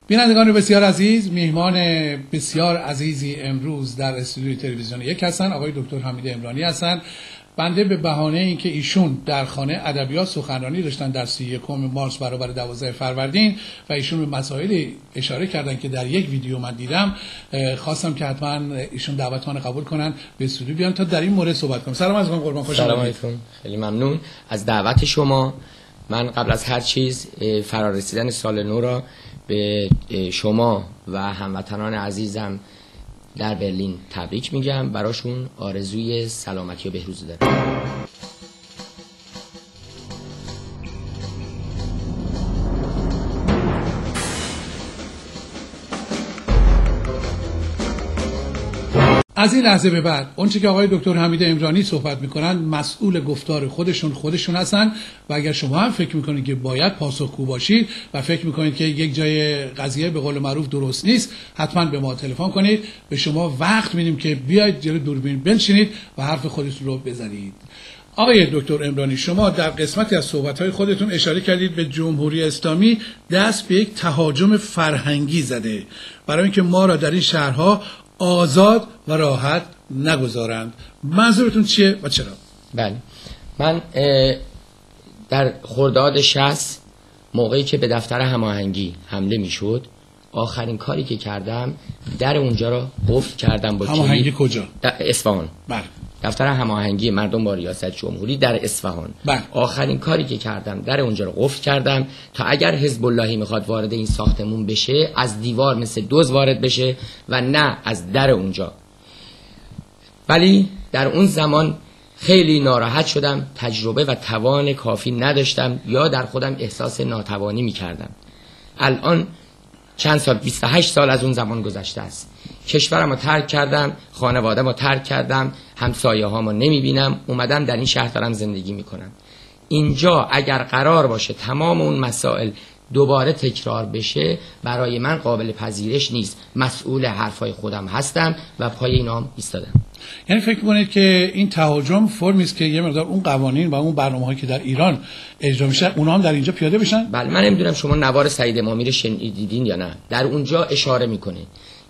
بینندگان بسیار عزیز، میهمان بسیار عزیزی امروز در استودیوی تلویزیون یک هستن، آقای دکتر حمید عمرانی هستن. بنده به بهانه اینکه ایشون در خانه ادبیات سخنرانی داشتن در 31 مارس برابر 12 فروردین و ایشون به مسائلی اشاره کردن که در یک ویدیو من دیدم، خواستم که حتما ایشون دعوتان قبول کنن به استودیو بیان تا در این مورد صحبت کنم. سلام علیکم قربان، خوش سلام علیکم، خیلی ممنون از دعوت شما. من قبل از هر چیز فرارسیدن سال نو را به شما و هموطنان عزیزم در برلین تبریک میگم، براشون آرزوی سلامتی و بهروزی دارم. از این لحظه به بعد اونچه که آقای دکتر حمید عمرانی صحبت میکنن مسئول گفتار خودشون هستن و اگر شما هم فکر میکنید که باید پاسخگو باشید و فکر میکنید که یک جای قضیه به قول معروف درست نیست، حتما به ما تلفن کنید. به شما وقت میدیم که بیاید جلوی دوربین بنشینید و حرف خودتون رو بزنید. آقای دکتر عمرانی، شما در قسمتی از صحبت‌های خودتون اشاره کردید به جمهوری اسلامی دست به یک تهاجم فرهنگی زده برای اینکه ما را در این شهرها آزاد و راحت نگذارند. منظورتون چیه و چرا؟ بله، من در خرداد 60 موقعی که به دفتر هماهنگی حمله میشد، آخرین کاری که کردم در اونجا را قفل کردم با هماهنگی کجا؟ در اصفهان. بله. دفتر هماهنگی مردم با ریاست جمهوری در اصفهان. بله. آخرین کاری که کردم در اونجا رو قفل کردم تا اگر حزب اللهی میخواد وارد این ساختمون بشه از دیوار مثل دوز وارد بشه و نه از در اونجا. ولی در اون زمان خیلی ناراحت شدم، تجربه و توان کافی نداشتم یا در خودم احساس ناتوانی میکردم. الان چند سال، 28 سال از اون زمان گذشته است. کشورم رو ترک کردم، خانواده‌ام رو ترک کردم، همسایه هامو نمیبینم، اومدم در این شهر دارم زندگی میکنم. اینجا اگر قرار باشه تمام اون مسائل دوباره تکرار بشه برای من قابل پذیرش نیست. مسئول حرفای خودم هستم و پای اینام ایستادم. یعنی فکر کنید که این تهاجم فرمی است که یه مقدار اون قوانین و اون برنامه‌هایی که در ایران اجرا میشه اونها هم در اینجا پیاده بشن؟ بله، من نمیدونم شما نوار سعید امامی رو شنیدین یا نه. در اونجا اشاره میکنه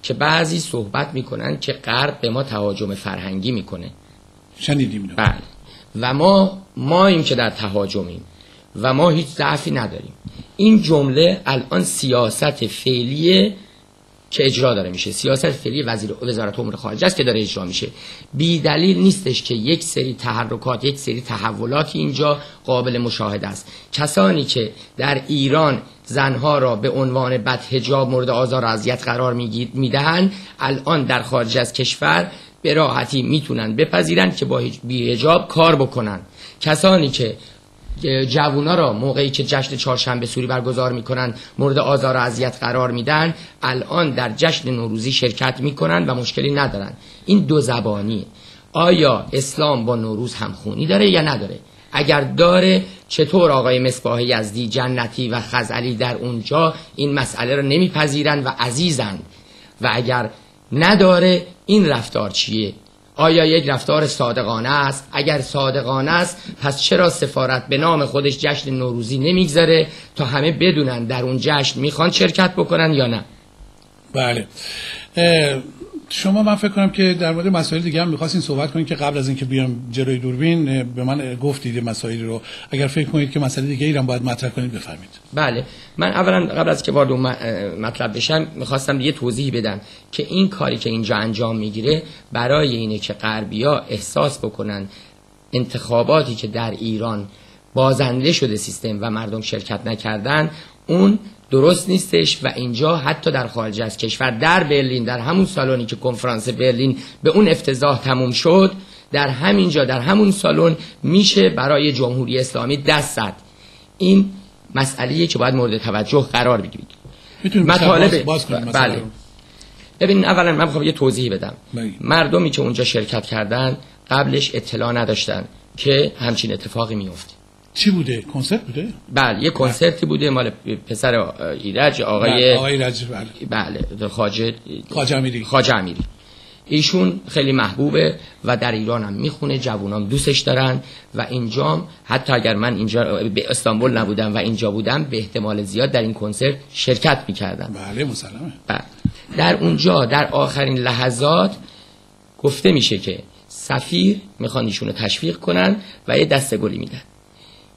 که بعضی صحبت میکنن که غرب به ما تهاجم فرهنگی میکنه. شنیدیم. بله. و ما این که در تهاجمیم و ما هیچ ضعفی نداریم. این جمله الان سیاست فعلیه که اجرا داره میشه، سیاست فعلی وزارت امور خارجه است که داره اجرا میشه. بی دلیل نیستش که یک سری تحرکات، یک سری تحولاتی اینجا قابل مشاهده است. کسانی که در ایران زنها را به عنوان بدحجاب مورد آزار و اذیت قرار میدهند، الان در خارج از کشور به راحتی میتونن بپذیرن که با بی حجاب کار بکنن. کسانی که جوونا را موقعی که جشن چهارشنبه سوری برگزار میکنن مورد آزار و اذیت قرار میدن، الان در جشن نوروزی شرکت میکنن و مشکلی ندارن. این دو زبانی. آیا اسلام با نوروز همخونی داره یا نداره؟ اگر داره، چطور آقای مصباح یزدی، جنتی و خزعلی در اونجا این مسئله را نمیپذیرن و عزیزند؟ و اگر نداره، این رفتار چیه؟ آیا یک رفتار صادقانه است؟ اگر صادقانه است، پس چرا سفارت به نام خودش جشن نوروزی نمیگذاره تا همه بدونن در اون جشن میخوان شرکت بکنن یا نه؟ بله. شما من فکر کنم که در مورد مسائل دیگه هم می‌خواستین صحبت کنید که قبل از اینکه بیام جلوی دوربین به من گفتید مسائلی رو. اگه فکر کنید که مسئله دیگه ای رو باید مطرح کنید بفرمایید. بله، من اولا قبل از که وارد مطلب بشم می‌خواستم یه توضیح بدم که این کاری که اینجا انجام میگیره برای اینه که غربی‌ها احساس بکنن انتخاباتی که در ایران بازنده شده سیستم و مردم شرکت نکردن اون درست نیستش و اینجا حتی در خارج از کشور، در برلین، در همون سالونی که کنفرانس برلین به اون افتضاح تموم شد، در همینجا در همون سالن میشه برای جمهوری اسلامی دست زد. این مسئله‌ایه که باید مورد توجه قرار بگیرید. مطالب بله. ببین، اولا من میخوام یه توضیح بدم. مردمی که اونجا شرکت کردن قبلش اطلاع نداشتن که همچین اتفاقی میفته. چی بوده؟ کنسرت بوده؟ بله، یه کنسرتی بوده مال پسر ایرج، آقای ایرج. بله، خواجه امیری. ایشون خیلی محبوبه و در ایران هم میخونه، جوانام دوستش دارن و اینجا حتی اگر من اینجا به استانبول نبودم و اینجا بودم به احتمال زیاد در این کنسرت شرکت میکردم. بله مسلمه. در اونجا در آخرین لحظات گفته میشه که سفیر میخوان ایشونو تشویق کنن و یه دسته گلی میدن.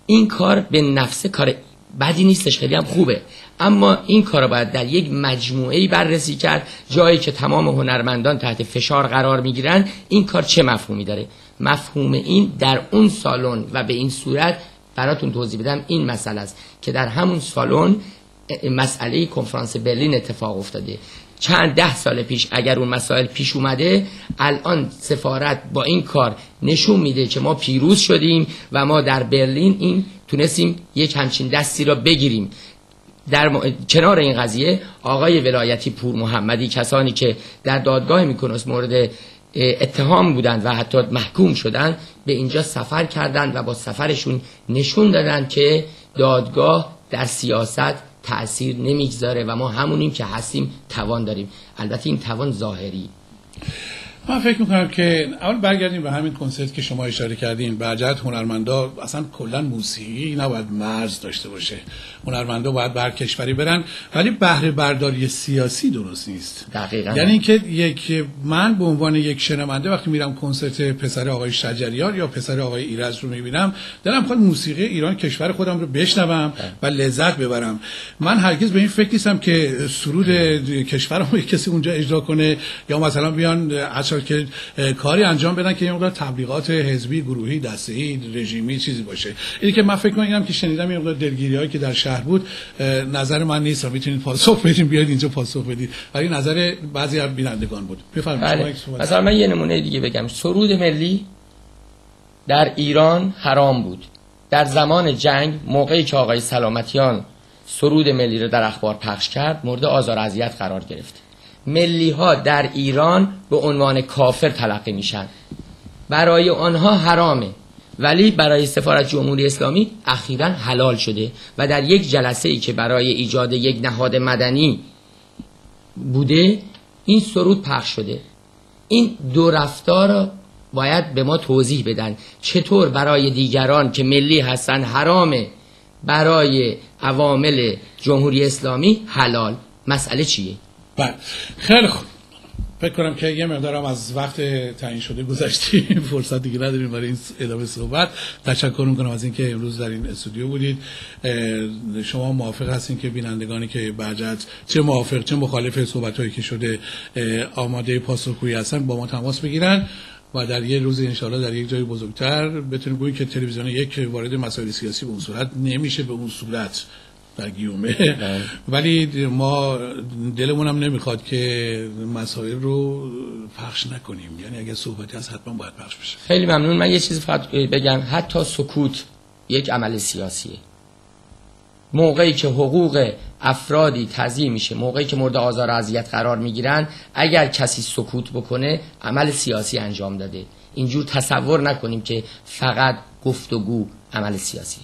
این کار به نفس کار بدی نیستش، خیلی هم خوبه، اما این کار باید در یک مجموعه‌ای بررسی کرد، جایی که تمام هنرمندان تحت فشار قرار میگیرن. این کار چه مفهومی داره؟ مفهوم این در اون سالن و به این صورت براتون توضیح بدم این مسئله است که در همون سالن مسئله کنفرانس برلین اتفاق افتاده. چند 10 سال پیش اگر اون مسائل پیش اومده، الان سفارت با این کار نشون میده که ما پیروز شدیم و ما در برلین این تونستیم یک همچین دستی را بگیریم. در کنار این قضیه آقای ولایتی پور محمدی، کسانی که در دادگاه میکنوس مورد اتهام بودند و حتی محکوم شدند، به اینجا سفر کردند و با سفرشون نشون دادن که دادگاه در سیاست تأثیر نمیگذاره و ما همونیم که هستیم توان داریم. البته این توان ظاهری. من فکر میکنم که اول برگردیم به همین کنسرت که شما اشاره کردین. برجت هنرمندا اصلا کلا موسیقی نباید مرز داشته باشه، هنرمندا باید بر کشوری برن، ولی بهره برداری سیاسی درست نیست. دقیقاً. یعنی اینکه من به عنوان یک شنونده وقتی میرم کنسرت پسر آقای شجریان یا پسر آقای ایرج رو میبینم، دلم میخواد موسیقی ایران کشور خودم رو بشنوم و لذت ببرم. من هرگز به این فکر نیستم که سرود کشورمو کسی اونجا اجرا کنه یا مثلا بیان که کاری انجام بدن که یه مقدار تبلیغات حزبی، گروهی، دسته‌ای، رژیمی چیزی باشه. اینی که من فکر می‌کنم که شنیدم یه مقدار دلگیری‌هایی که در شهر بود، نظر من نیست، میتونید پاسخ بدین، بیاید اینجا پاسخ بدید، ولی نظر بعضی از بینندگان بود. بفرمایید. مثلا من یه نمونه دیگه بگم. سرود ملی در ایران حرام بود. در زمان جنگ موقعی که آقای سلامتیان سرود ملی رو در اخبار پخش کرد، مورد آزار و اذیت قرار گرفت. ملی ها در ایران به عنوان کافر تلقی میشن، برای آنها حرامه، ولی برای سفارت جمهوری اسلامی اخیراً حلال شده و در یک جلسه ای که برای ایجاد یک نهاد مدنی بوده این سرود پخش شده. این دو رفتار باید به ما توضیح بدن چطور برای دیگران که ملی هستن حرامه، برای عوامل جمهوری اسلامی حلال. مسئله چیه؟ بله خیلی خوب. فکر کنم که یه مقدارم از وقت تعیین شده گذشتیم، فرصت دیگه نداریم برای این ادامه صحبت. تشکر میکنم از اینکه امروز در این استودیو بودید. شما موافق هستین که بینندگانی که برجت چه موافق چه مخالف صحبتایی که شده آماده پاسخگویی هستن با ما تماس بگیرن و در یه روز انشاءالله در یک جای بزرگتر بتونیم بگیم که تلویزیون یک وارد مسائل سیاسی به اون صورت نمیشه، به اون صورت در گیومه، ولی ما دلمون هم نمیخواد که مسائل رو پخش نکنیم. یعنی اگه صحبتی هست حتما باید پخش بشه. خیلی ممنون. من یه چیز فقط بگم، حتی سکوت یک عمل سیاسیه. موقعی که حقوق افرادی تضییع میشه، موقعی که مورد آزار و اذیت قرار میگیرن، اگر کسی سکوت بکنه عمل سیاسی انجام داده. اینجور تصور نکنیم که فقط گفتگو عمل سیاسی.